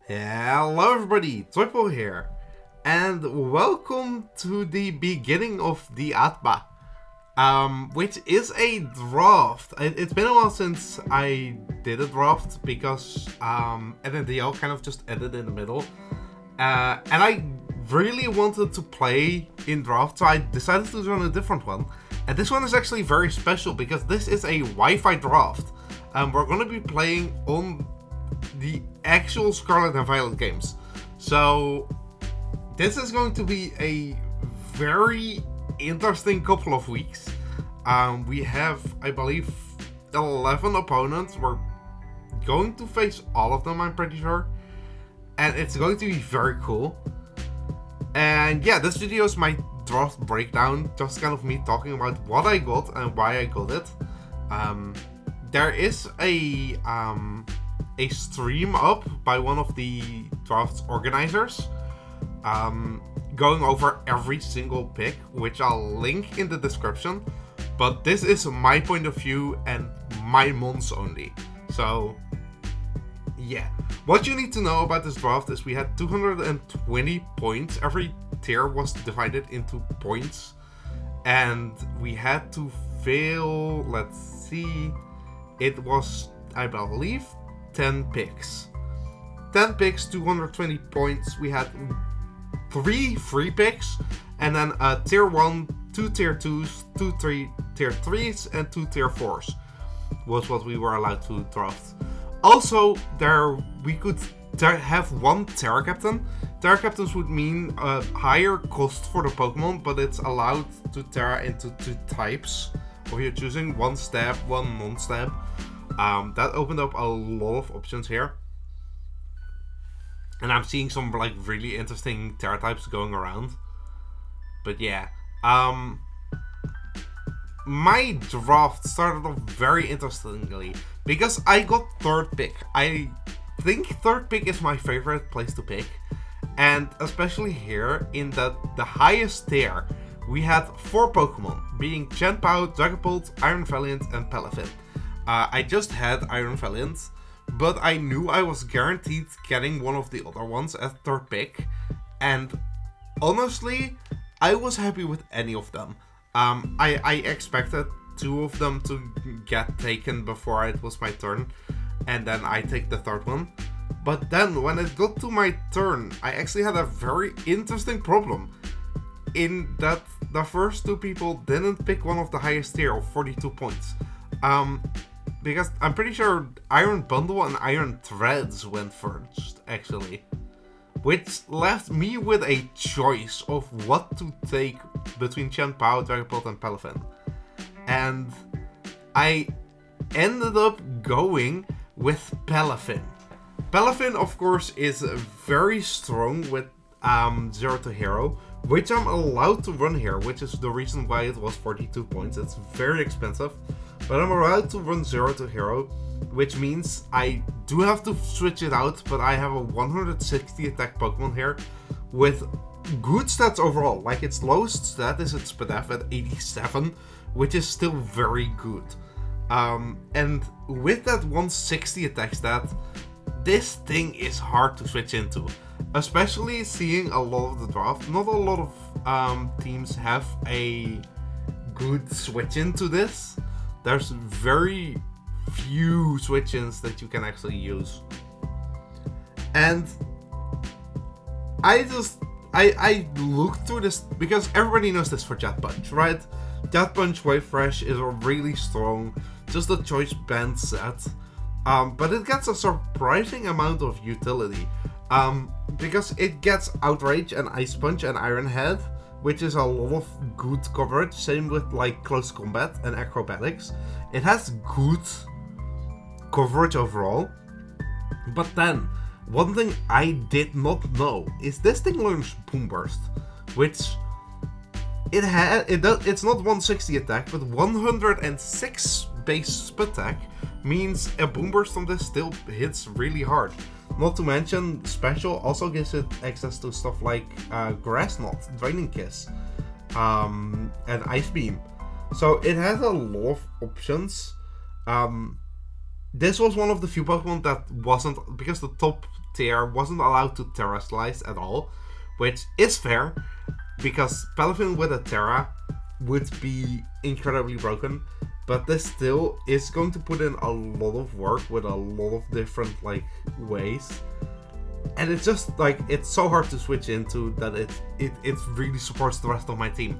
Hello everybody, Triple here, and welcome to the beginning of the ATBA, which is a draft. It's been a while since I did a draft because NNDL kind of just ended in the middle, and I really wanted to play in draft, so I decided to run a different one. And this one is actually very special because this is a Wi-Fi draft. We're going to be playing on the actual Scarlet and Violet games. So this is going to be a very interesting couple of weeks. We have, I believe, 11 opponents. We're going to face all of them, I'm pretty sure. And it's going to be very cool. And yeah, this video is my draft breakdown, just kind of me talking about what I got and why I got it. There is a stream up by one of the draft organizers, going over every single pick, which I'll link in the description. But this is my point of view and my mons only. So yeah, what you need to know about this draft is we had 220 points. Every tier was divided into points, and we had to fail, let's see, it was, I believe, 10 picks. 10 picks, 220 points. We had 3 free picks, and then a tier 1, 2 tier 2s, 2 tier 3s, and 2 tier 4s was what we were allowed to draft. Also, we could have 1 Terra Captain. Terra Captains would mean a higher cost for the Pokemon, but it's allowed to Terra into 2 types of your choosing, 1 stab, 1 non-stab. That opened up a lot of options here. And I'm seeing some like really interesting Terra types going around. But yeah. My draft started off very interestingly because I got 3rd pick. I think 3rd pick is my favorite place to pick. And especially here in the highest tier, we had 4 Pokemon, being Chien-Pao, Dragapult, Iron Valiant, and Palafin. I just had Iron Valiant, but I knew I was guaranteed getting one of the other ones at 3rd pick. And honestly, I was happy with any of them. I expected 2 of them to get taken before it was my turn, and then I take the 3rd one. But then when it got to my turn, I actually had a very interesting problem, in that the first 2 people didn't pick one of the highest tier of 42 points. Because I'm pretty sure Iron Bundle and Iron Threads went first, actually. Which left me with a choice of what to take between Chien-Pao, Dragapult, and Palafin. And I ended up going with Palafin. Palafin, of course, is very strong with 0 to Hero, which I'm allowed to run here, which is the reason why it was 42 points. It's very expensive, but I'm allowed to run 0 to Hero, which means I do have to switch it out, but I have a 160 attack Pokemon here with good stats overall. Like, its lowest stat is its Spadef at 87, which is still very good. And with that 160 attack stat, this thing is hard to switch into. Especially seeing a lot of the draft. Not a lot of teams have a good switch into this. There's very few switch-ins that you can actually use. And I looked through this because everybody knows this for Jet Punch, right? Jet Punch Wave Fresh is a really strong, just a choice band set. But it gets a surprising amount of utility. Because it gets Outrage and Ice Punch and Iron Head, which is a lot of good coverage. Same with like Close Combat and Acrobatics. It has good coverage overall. But then, one thing I did not know is this thing learns Boom Burst, which it's not 160 attack, but 106 base attack means a Boom Burst from this still hits really hard. Not to mention, Special also gives it access to stuff like Grass Knot, Draining Kiss, and Ice Beam. So it has a lot of options. This was one of the few Pokemon that wasn't, because the top tier wasn't allowed to terrestrialize at all, which is fair, because Palafin with a Terra would be incredibly broken, but this still is going to put in a lot of work with a lot of different like ways. And it's just like, it's so hard to switch into that it really supports the rest of my team.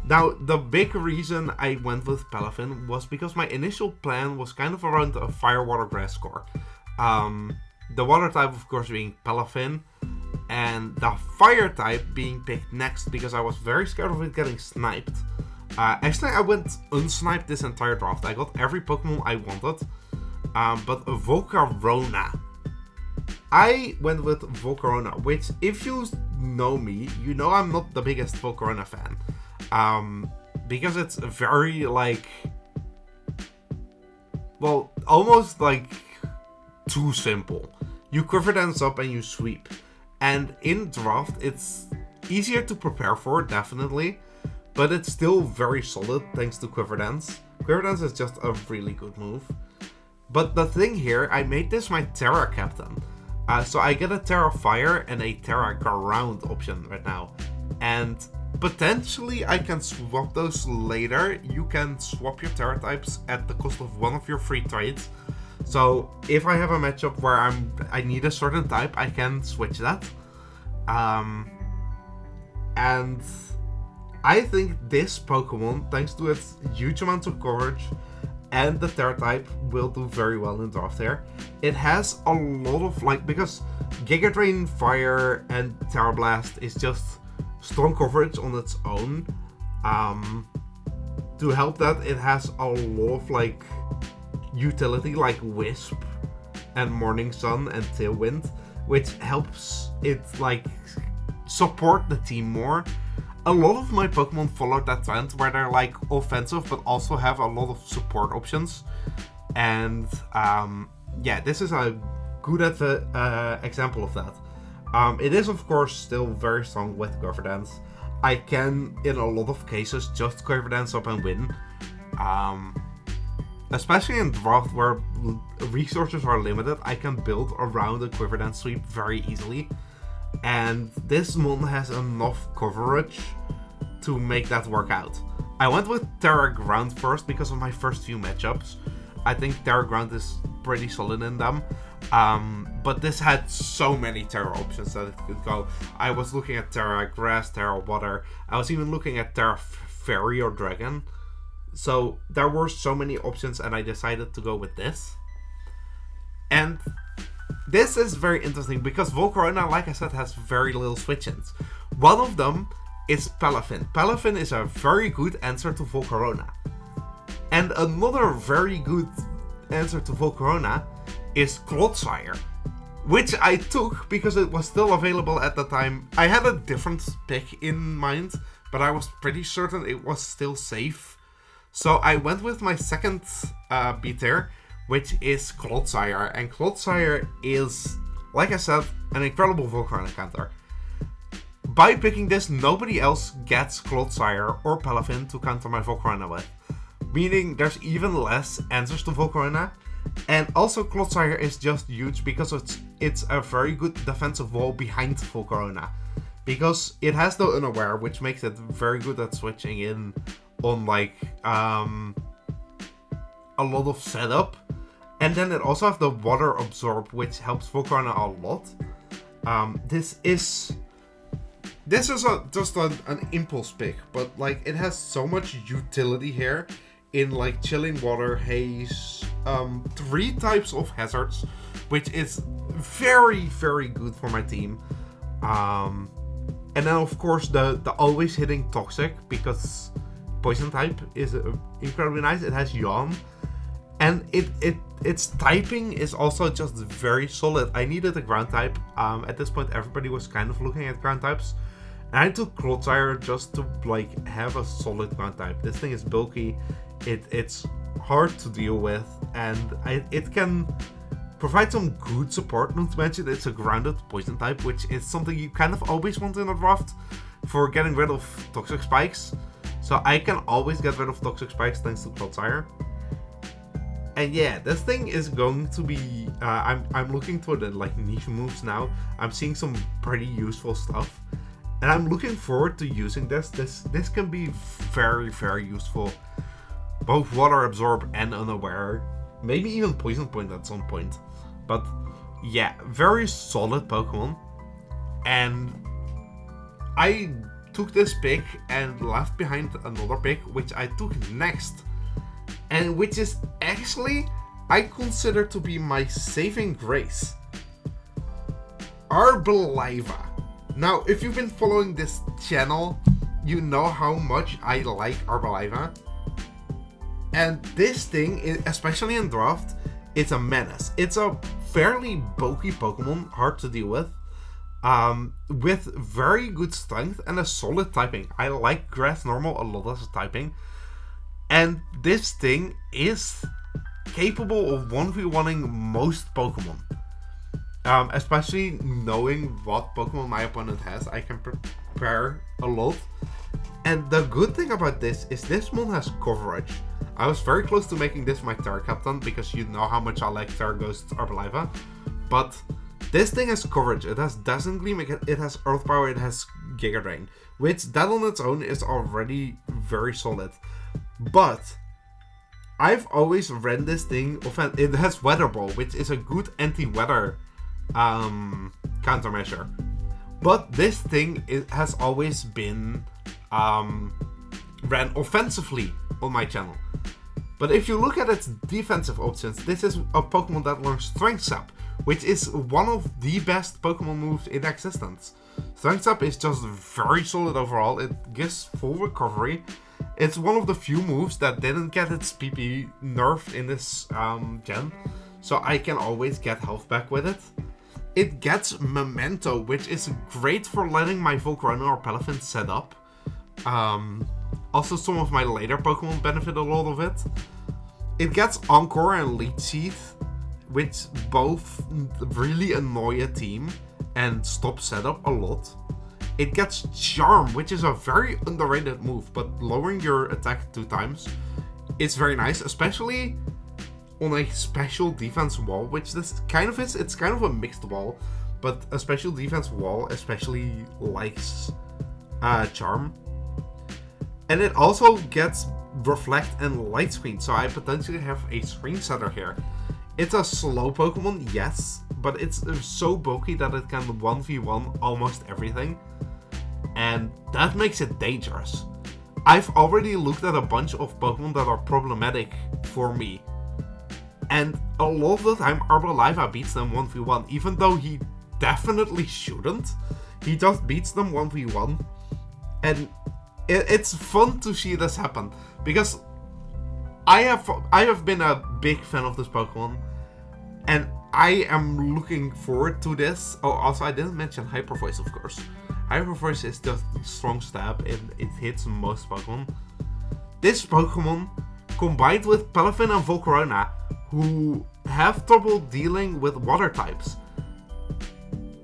Now, the big reason I went with Palafin was because my initial plan was kind of around a fire, water, grass core. The water type, of course, being Palafin, and the fire type being picked next because I was very scared of it getting sniped. Actually, I went unsniped this entire draft. I got every Pokemon I wanted, but Volcarona. I went with Volcarona, which, if you know me, you know I'm not the biggest Volcarona fan. Because it's very, like, well, almost like too simple. You Quiver Dance up and you sweep. And in draft, it's easier to prepare for, definitely, but it's still very solid thanks to Quiver Dance. Quiver Dance is just a really good move. But the thing here, I made this my Terra Captain. So I get a Terra Fire and a Terra Ground option right now. And potentially I can swap those later. You can swap your Terra types at the cost of one of your free trades. So if I have a matchup where I need a certain type, I can switch that. And I think this Pokemon, thanks to its huge amount of coverage and the Terra type, will do very well in draft here. It has a lot of, like, because Giga Drain, Fire, and Terra Blast is just strong coverage on its own. To help that, it has a lot of, like, utility, like Wisp and Morning Sun and Tailwind, which helps it, like, support the team more. A lot of my Pokemon follow that trend where they're, like, offensive but also have a lot of support options. And yeah, this is a good example of that. It is, of course, still very strong with Quiver Dance. I can, in a lot of cases, just Quiver Dance up and win. Especially in draft where resources are limited, I can build around a Quiver Dance sweep very easily. And this mon has enough coverage to make that work out. I went with Terra Ground first because of my first few matchups. I think Terra Ground is pretty solid in them. But this had so many Terra options that it could go. I was looking at Terra Grass, Terra Water. I was even looking at Terra Fairy or Dragon. So there were so many options and I decided to go with this. And this is very interesting because Volcarona, like I said, has very little switch-ins. One of them is Palafin. Palafin is a very good answer to Volcarona. And another very good answer to Volcarona is Clodsire, which I took because it was still available at the time. I had a different pick in mind, but I was pretty certain it was still safe. So I went with my second B tier, which is Clodsire. And Clodsire is, like I said, an incredible Volcarona counter. By picking this, nobody else gets Clodsire or Palafin to counter my Volcarona with. Meaning there's even less answers to Volcarona. And also Clodsire is just huge because it's a very good defensive wall behind Volcarona. Because it has the Unaware, which makes it very good at switching in on, like, a lot of setup. And then it also has the Water Absorb, which helps Volcarona a lot. This is just an impulse pick, but, like, it has so much utility here in, like, Chilling Water, Haze, 3 types of hazards, which is very, very good for my team. And then, of course, the always hitting Toxic, because Poison type is incredibly nice. It has Yawn. And its typing is also just very solid. I needed a ground type. At this point, everybody was kind of looking at ground types. And I took Clodsire just to, like, have a solid ground type. This thing is bulky. It's hard to deal with. And it can provide some good support. Not to mention it's a grounded poison type, which is something you kind of always want in a draft for getting rid of Toxic Spikes. So I can always get rid of Toxic Spikes thanks to Clodsire. And yeah, this thing is going to be... I'm looking for the like niche moves now. I'm seeing some pretty useful stuff. And I'm looking forward to using this. This can be very, very useful. Both Water Absorb and Unaware. Maybe even Poison Point at some point. But yeah, very solid Pokemon. And I took this pick and left behind another pick, which I took next. And which is actually, I consider to be my saving grace. Arboliva. Now, if you've been following this channel, you know how much I like Arboliva. And this thing, especially in draft, it's a menace. It's a fairly bulky Pokemon, hard to deal with very good strength and a solid typing. I like Grass Normal a lot as a typing. And this thing is capable of 1v1ing most Pokemon. Especially knowing what Pokemon my opponent has, I can prepare a lot. And the good thing about this is this mon has coverage. I was very close to making this my Terra Captain because you know how much I like Terra Ghost Arboliva. But this thing has coverage, it has Dazzling Gleam, it has Earth Power, it has Giga Drain. Which that on its own is already very solid. But I've always ran this thing, it has Weather Ball, which is a good anti-weather countermeasure. But this thing, it has always been ran offensively on my channel. But if you look at its defensive options, this is a Pokemon that learns Strength Sap, which is one of the best Pokemon moves in existence. Strength Sap is just very solid overall, it gives full recovery. It's one of the few moves that didn't get its PP nerfed in this gen, so I can always get health back with it. It gets Memento, which is great for letting my Volcarona or Palafin set up. Also, some of my later Pokemon benefit a lot of it. It gets Encore and Leech Seed, which both really annoy a team and stop setup a lot. It gets Charm, which is a very underrated move, but lowering your attack 2 times is very nice, especially on a special defense wall, which this kind of is. It's kind of a mixed wall, but a special defense wall especially likes Charm. And it also gets Reflect and Light Screen, so I potentially have a screen setter here. It's a slow Pokemon, yes, but it's so bulky that it can 1v1 almost everything. And that makes it dangerous. I've already looked at a bunch of Pokemon that are problematic for me. And a lot of the time Arboliva beats them 1v1, even though he definitely shouldn't. He just beats them 1v1. And it's fun to see this happen, because I have been a big fan of this Pokemon, and I am looking forward to this. Oh, also I didn't mention Hyper Voice, of course. Hyper Voice is just strong stab, and it hits most Pokemon. This Pokemon, combined with Palafin and Volcarona, who have trouble dealing with water types.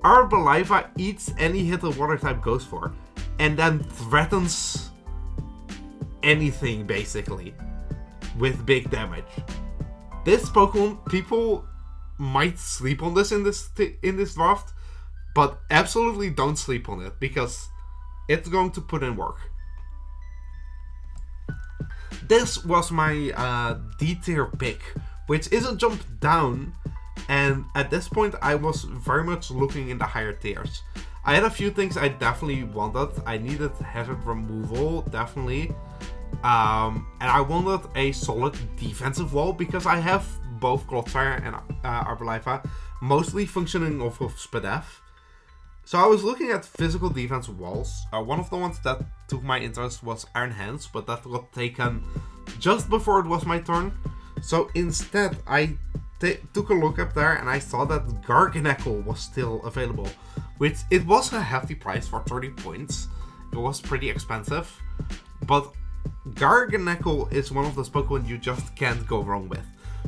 Arboliva eats any hit a water type goes for, and then threatens anything basically with big damage. This Pokemon, people might sleep on this in this draft, but absolutely don't sleep on it, because it's going to put in work. This was my D tier pick, which is a jump down, and at this point I was very much looking in the higher tiers. I had a few things I definitely wanted. I needed hazard removal, definitely. And I wanted a solid defensive wall, because I have both Clodsire and Arboliva mostly functioning off of Spadef. So I was looking at physical defense walls. One of the ones that took my interest was Iron Hands, but that got taken just before it was my turn. So instead I took a look up there and I saw that Garganacl was still available, which it was a hefty price for 30 points. It was pretty expensive, but Garganacl is one of those Pokemon you just can't go wrong with,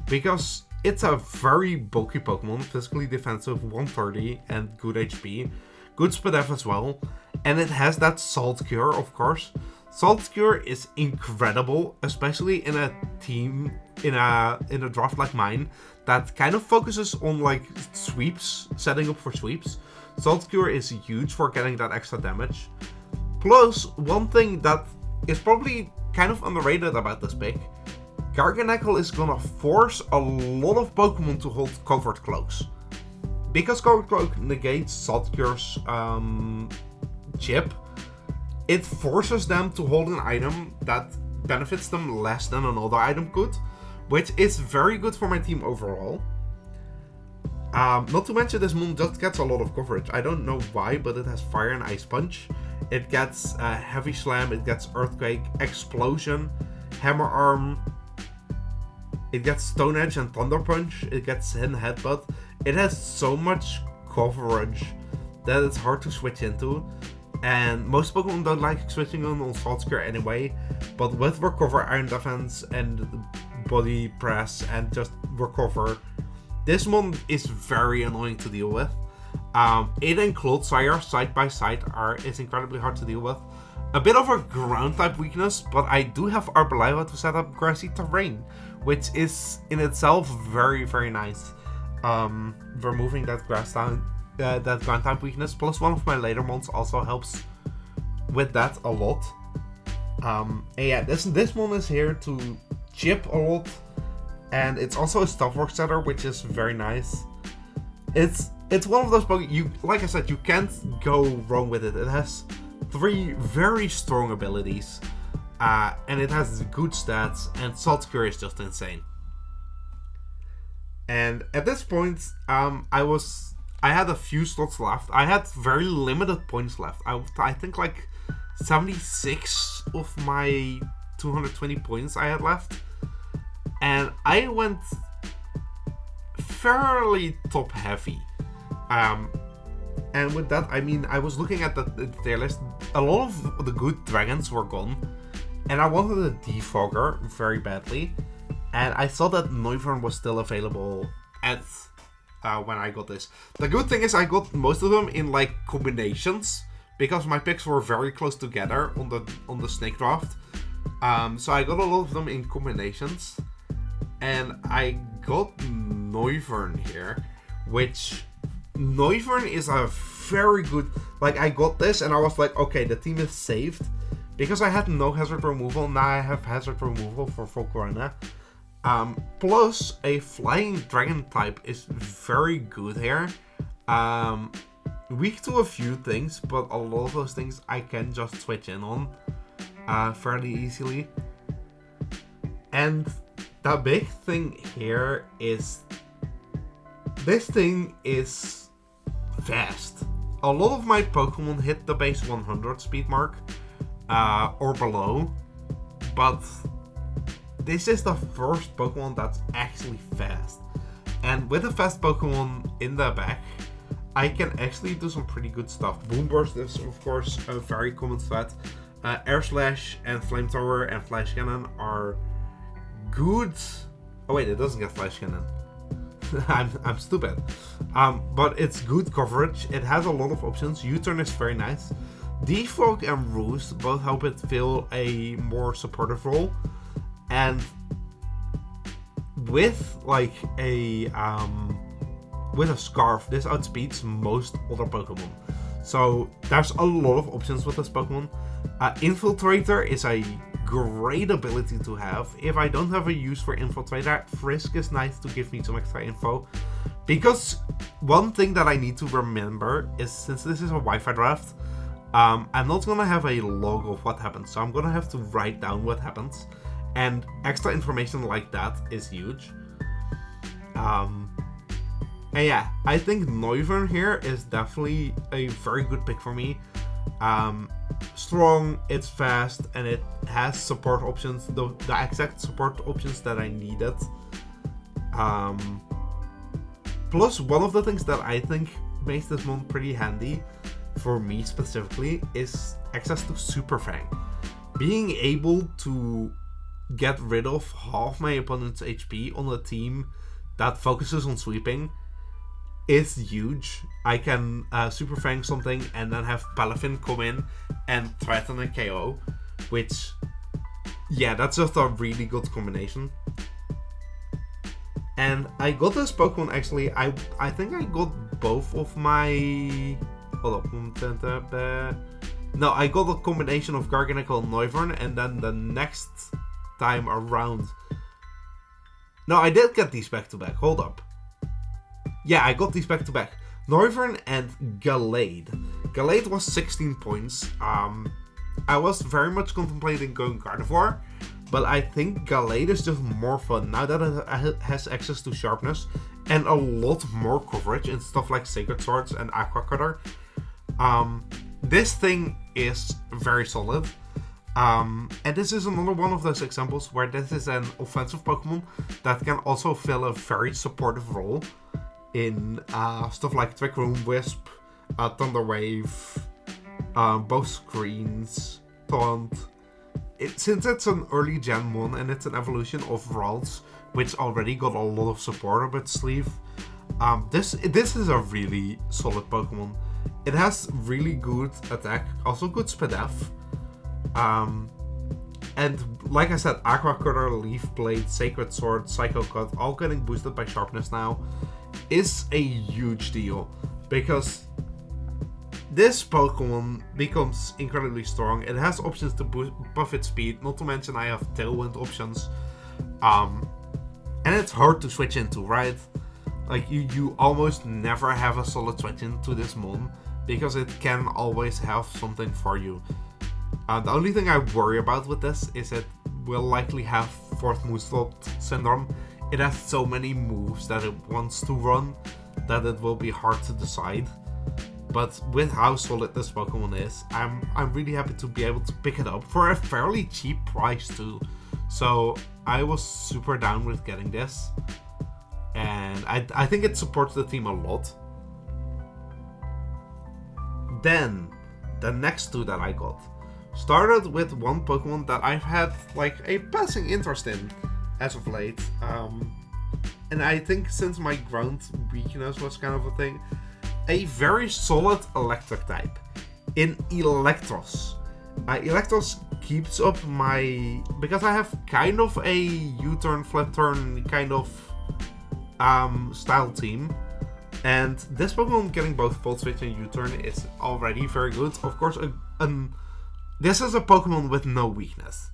because it's a very bulky Pokemon, physically defensive, 130 and good HP, good Spadef as well, and it has that Salt Cure, of course. Salt Cure is incredible, especially in a team in a draft like mine that kind of focuses on like sweeps, setting up for sweeps, Salt Cure is huge for getting that extra damage. Plus, one thing that is probably kind of underrated about this pick, Garganacl is gonna force a lot of Pokemon to hold Covered Cloaks. Because Covered Cloak negates Salt Cure's chip, it forces them to hold an item that benefits them less than another item could, which is very good for my team overall. Not to mention this moon just gets a lot of coverage. I don't know why, but it has Fire and Ice Punch. It gets Heavy Slam, it gets Earthquake, Explosion, Hammer Arm. It gets Stone Edge and Thunder Punch. It gets Hidden Headbutt. It has so much coverage that it's hard to switch into. And most Pokemon don't like switching on Salt Cure anyway. But with Recover, Iron Defense, and Body Press, and just Recover, this one is very annoying to deal with. It and Clodsire side by side is incredibly hard to deal with. A bit of a ground type weakness, but I do have Arboliva to set up grassy terrain, which is in itself very, very nice. Removing that that ground type weakness, plus one of my later mons also helps with that a lot. And yeah, this one is here to chip a lot, and it's also a Stuffwork setter, which is very nice. It's one of those Pokemon, like I said, you can't go wrong with it. It has 3 very strong abilities, and it has good stats, and Salt Cure is just insane. And at this point, I had a few slots left. I had very limited points left. I think like 76 of my 220 points I had left, and I went fairly top heavy. And with that, I mean, I was looking at the tier list. A lot of the good dragons were gone, and I wanted a Defogger very badly. And I saw that Noivern was still available at when I got this. The good thing is I got most of them in like combinations, because my picks were very close together on the snake draft. So I got a lot of them in combinations, and I got Noivern here, which Noivern is a very good, like, I got this and I was like, okay, the team is saved, because I had no hazard removal. Now I have hazard removal for Volcarona. Plus a flying dragon type is very good here. Weak to a few things, but a lot of those things I can just switch in on fairly easily. And the big thing here is this thing is fast. A lot of my Pokemon hit the base 100 speed mark or below, but this is the first Pokemon that's actually fast. And with a fast Pokemon in the back, I can actually do some pretty good stuff. Boomburst is of course a very common threat. Air Slash and Flamethrower and Flash Cannon are good. Oh wait, it doesn't get Flash Cannon. I'm stupid. But it's good coverage. It has a lot of options. U-turn is very nice. Defog and Roost both help it fill a more supportive role. And with like a Scarf, this outspeeds most other Pokemon. So there's a lot of options with this Pokemon. Infiltrator is a great ability to have. If I don't have a use for Infiltrator, Frisk is nice to give me some extra info. Because one thing that I need to remember is, since this is a Wi-Fi draft, I'm not gonna have a log of what happens. So I'm gonna have to write down what happens. And extra information like that is huge. And yeah, I think Noivern here is definitely a very good pick for me. Strong, it's fast, and it has support options, the exact support options that I needed. Plus, one of the things that I think makes this one pretty handy, for me specifically, is access to Super Fang. Being able to get rid of half my opponent's HP on a team that focuses on sweeping is huge. I can Super Fang something and then have Palafin come in and threaten a KO, which, yeah, that's just a really good combination. And I got this Pokemon actually, I think I got both of my... Hold up. No, I got a combination of Garganacl and Noivern, and then the next time around... No, I did get these back-to-back. Hold up. Yeah, I got these back-to-back. Noivern and Gallade. Gallade was 16 points. I was very much contemplating going Gardevoir, but I think Gallade is just more fun now that it has access to sharpness and a lot more coverage in stuff like Sacred Swords and Aqua Cutter. This thing is very solid. And this is another one of those examples where this is an offensive Pokemon that can also fill a very supportive role in stuff like Trick Room, Wisp, Thunder Wave, both screens, Taunt. Since it's an early Gen 1 and it's an evolution of Ralts, which already got a lot of support up its sleeve, this is a really solid Pokemon. It has really good attack, also good Spadef. And like I said, Aqua Cutter, Leaf Blade, Sacred Sword, Psycho Cut, all getting boosted by Sharpness now, is a huge deal. Because this Pokemon becomes incredibly strong. It has options to buff its speed, not to mention I have Tailwind options. And it's hard to switch into, right? Like, you almost never have a solid switch into this Mon, because it can always have something for you. The only thing I worry about with this is it will likely have fourth Moonstop syndrome. It has so many moves that it wants to run that it will be hard to decide. But with how solid this Pokemon is, I'm really happy to be able to pick it up for a fairly cheap price too. So I was super down with getting this. And I think it supports the team a lot. Then, the next two that I got started with one Pokemon that I've had like a passing interest in as of late. And I think since my ground weakness was kind of a thing, a very solid electric type in Eelektross. Eelektross keeps up my... because I have kind of a U-turn, flip turn kind of style team. And this Pokemon getting both Volt Switch and U-turn is already very good. Of course, this is a Pokemon with no weakness.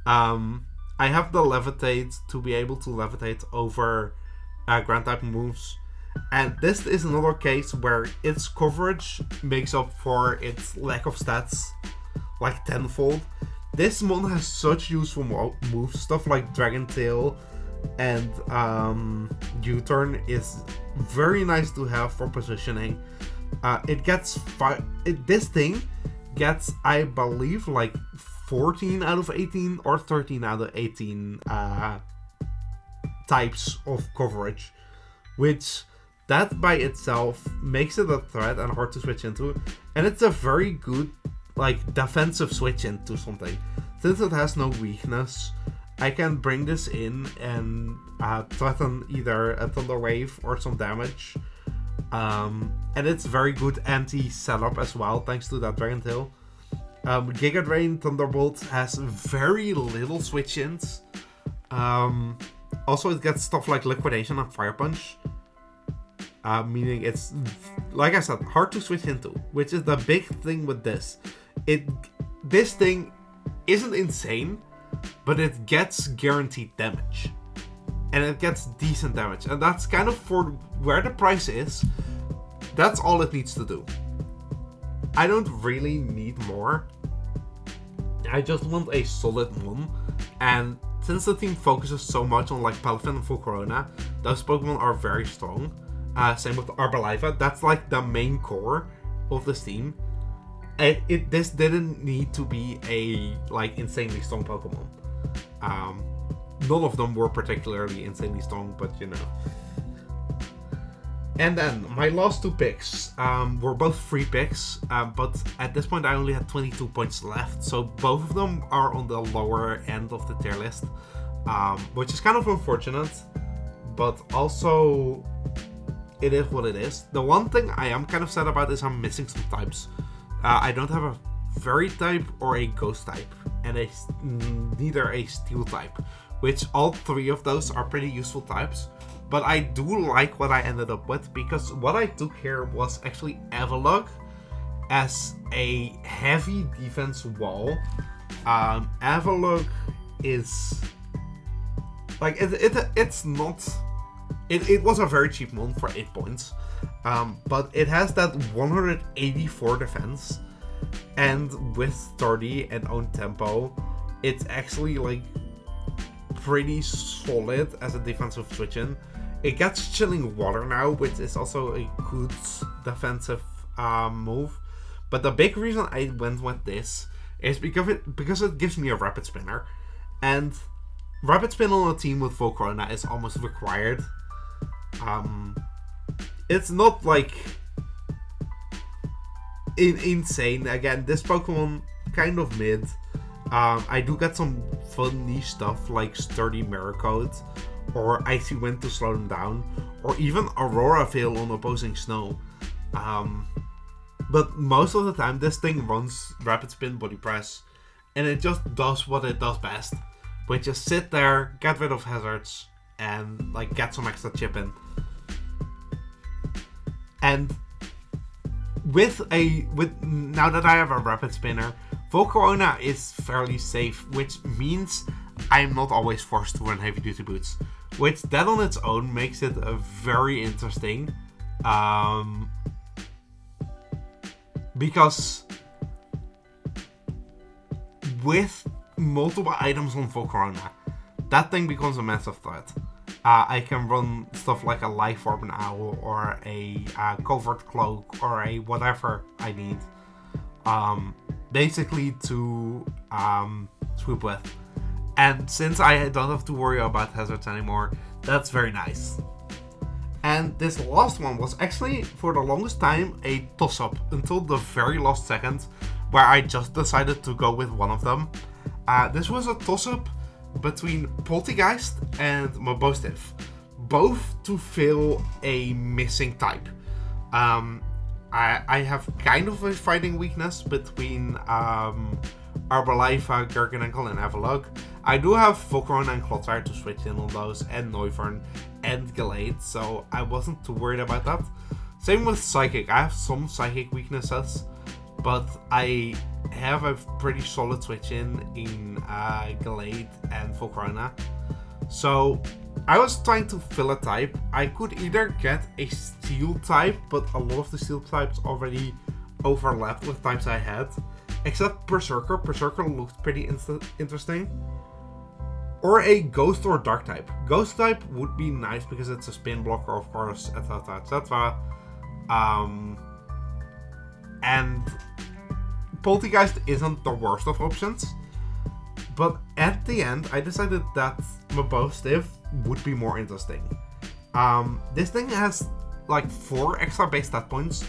I have the Levitate to be able to levitate over ground type moves. And this is another case where its coverage makes up for its lack of stats like tenfold. This Mon has such useful moves, stuff like Dragon Tail and U-turn is very nice to have for positioning. This thing gets, I believe, like 14 out of 18 or 13 out of 18 types of coverage, which that by itself makes it a threat and hard to switch into. And it's a very good like defensive switch into something. Since it has no weakness, I can bring this in and threaten either a Thunder Wave or some damage. And it's very good anti-setup as well, thanks to that Dragon Tail. Giga Drain Thunderbolt has very little switch-ins. Also, it gets stuff like Liquidation and Fire Punch. Meaning it's, like I said, hard to switch into, which is the big thing with this. This thing isn't insane, but it gets guaranteed damage. And it gets decent damage. And that's kind of for where the price is. That's all it needs to do. I don't really need more. I just want a solid one. And since the team focuses so much on like Palafin and Full Corona, those Pokemon are very strong. Same with Arbaliva. That's like the main core of this team. This didn't need to be a like insanely strong Pokemon. None of them were particularly insanely strong, but you know. And then my last two picks were both free picks, but at this point I only had 22 points left, so both of them are on the lower end of the tier list, which is kind of unfortunate, but also it is what it is. The one thing I am kind of sad about is I'm missing some types. I don't have a Fairy type or a Ghost type, and neither a Steel type, which all three of those are pretty useful types. But I do like what I ended up with, because what I took here was actually Avalugg as a heavy defense wall. Avalugg is like it's not. It was a very cheap mon for 8 points, but it has that 184 defense, and with 30 and own tempo, it's actually like pretty solid as a defensive switch-in. It gets Chilling Water now, which is also a good defensive move. But the big reason I went with this is because it gives me a Rapid Spinner, and Rapid Spin on a team with Volcarona is almost required. It's not like insane. Again, this Pokemon kind of mid. I do get some fun niche stuff like Sturdy Mirror Coat or Icy Wind to slow them down, or even Aurora Veil on opposing Snow. But most of the time this thing runs Rapid Spin, Body Press, and it just does what it does best, which is sit there, get rid of hazards, and like get some extra chip in. And with now that I have a Rapid Spinner, Volcarona is fairly safe, which means I'm not always forced to run Heavy Duty Boots, which that on its own makes it a very interesting. Because with multiple items on Volcarona, that thing becomes a massive threat. I can run stuff like a Life Orb and Owl, or a Covert Cloak, or a whatever I need, basically to swoop with. And since I don't have to worry about hazards anymore, that's very nice. And this last one was actually, for the longest time, a toss-up until the very last second, where I just decided to go with one of them. This was a toss-up between Poltergeist and Mabostif, both to fill a missing type. I have kind of a fighting weakness between Arbolifa, Garganacl, and Avalugg. I do have Volcarona and Clodsire to switch in on those, and Noivern and Gallade, so I wasn't too worried about that. Same with Psychic. I have some Psychic weaknesses, but I have a pretty solid switch in Gallade and Volcarona. So I was trying to fill a type. I could either get a Steel type, but a lot of the Steel types already overlapped with types I had, except Berserker. Berserker looked pretty interesting. Or a Ghost or Dark type. Ghost type would be nice because it's a spin blocker, of course, etc, etc. And Poltergeist isn't the worst of options. But at the end, I decided that Mabostif would be more interesting. This thing has like 4 extra base stat points.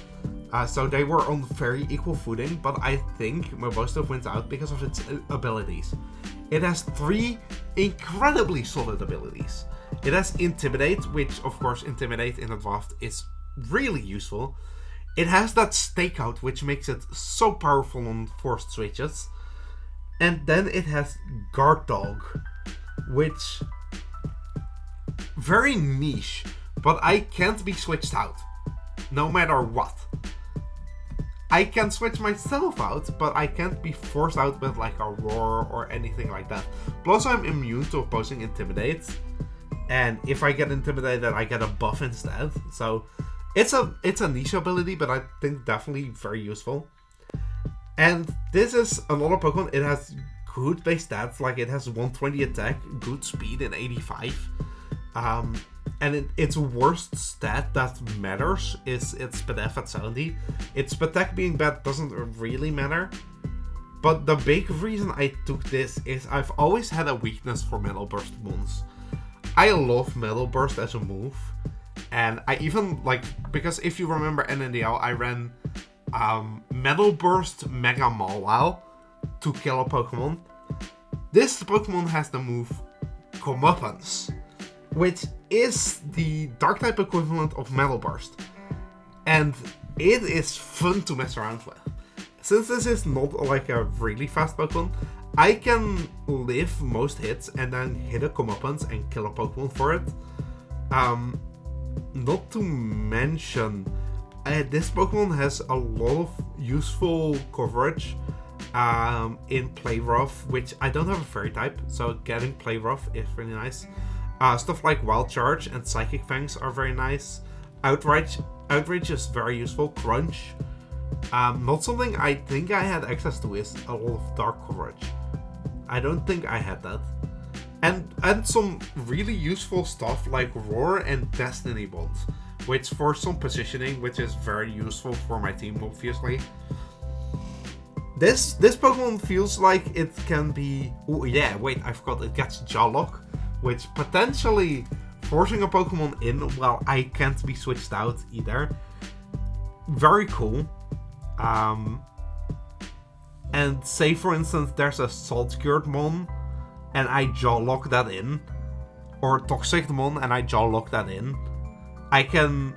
So they were on very equal footing, but I think Mabostif wins out because of its abilities. It has 3 incredibly solid abilities. It has Intimidate, which of course Intimidate in a draft is really useful. It has that Stakeout, which makes it so powerful on forced switches. And then it has Guard Dog, which very niche, but I can't be switched out, no matter what. I can switch myself out, but I can't be forced out with like a Roar or anything like that. Plus I'm immune to opposing Intimidate, and if I get Intimidated I get a buff instead. So it's a niche ability, but I think definitely very useful. And this is another Pokemon. It has good base stats, like it has 120 attack, good speed, and 85. And its worst stat that matters is its Spadef at 70. Its Spatek being bad doesn't really matter. But the big reason I took this is I've always had a weakness for Metal Burst mons. I love Metal Burst as a move. And I even like, because if you remember NNDL, I ran Metal Burst Mega Mawile to kill a Pokemon. This Pokemon has the move Comeuppance, which is the Dark type equivalent of Metal Burst. And it is fun to mess around with. Since this is not like a really fast Pokemon, I can live most hits and then hit a Comeuppance and kill a Pokemon for it. Not to mention, this Pokemon has a lot of useful coverage in Play Rough, which I don't have a Fairy type, so getting Play Rough is really nice. Stuff like Wild Charge and Psychic Fangs are very nice. Outrage is very useful. Crunch, not something I think I had access to, is a lot of Dark coverage. I don't think I had that. And some really useful stuff like Roar and Destiny Bonds, which for some positioning, which is very useful for my team, obviously. This Pokemon feels like it can be... Oh yeah, wait, I forgot, it gets Jaw Lock, which potentially forcing a Pokemon in while I can't be switched out either. Very cool. And say for instance there's a Salt Cured Mon and I Jaw Lock that in, or Toxic Mon and I Jaw Lock that in, I can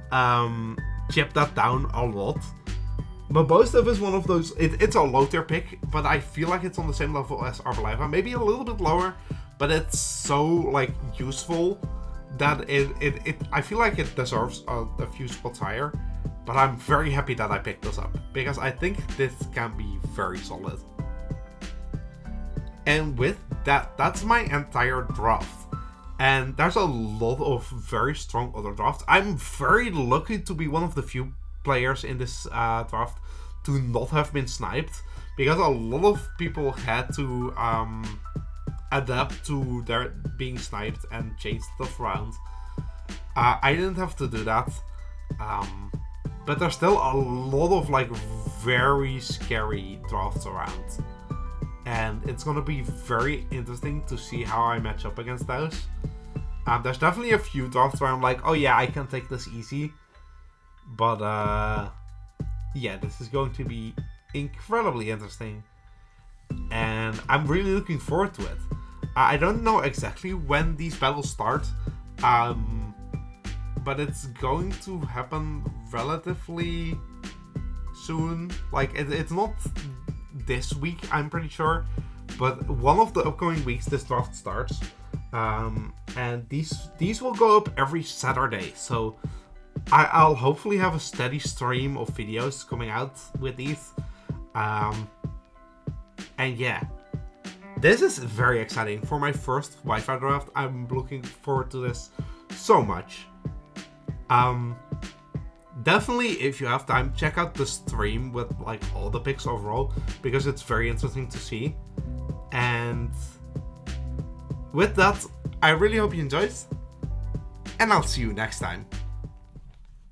chip that down a lot. But Bostuff is one of those, it's a low tier pick, but I feel like it's on the same level as Arboliva, maybe a little bit lower, but it's so like useful that I feel like it deserves a few spots higher. But I'm very happy that I picked this up, because I think this can be very solid. And with that, that's my entire draft. And there's a lot of very strong other drafts. I'm very lucky to be one of the few players in this draft to not have been sniped, because a lot of people had to adapt to their being sniped and change stuff around. I didn't have to do that. But there's still a lot of like very scary drafts around. And it's gonna be very interesting to see how I match up against those. There's definitely a few drafts where I'm like, oh yeah, I can take this easy. But yeah, this is going to be incredibly interesting. And I'm really looking forward to it. I don't know exactly when these battles start. But it's going to happen relatively soon. Like, it's not this week, I'm pretty sure. But one of the upcoming weeks, this draft starts. And these will go up every Saturday. So I'll hopefully have a steady stream of videos coming out with these. And yeah, this is very exciting. For my first Wi-Fi draft, I'm looking forward to this so much. Definitely, if you have time, check out the stream with like all the picks overall, because it's very interesting to see. And with that, I really hope you enjoyed, and I'll see you next time.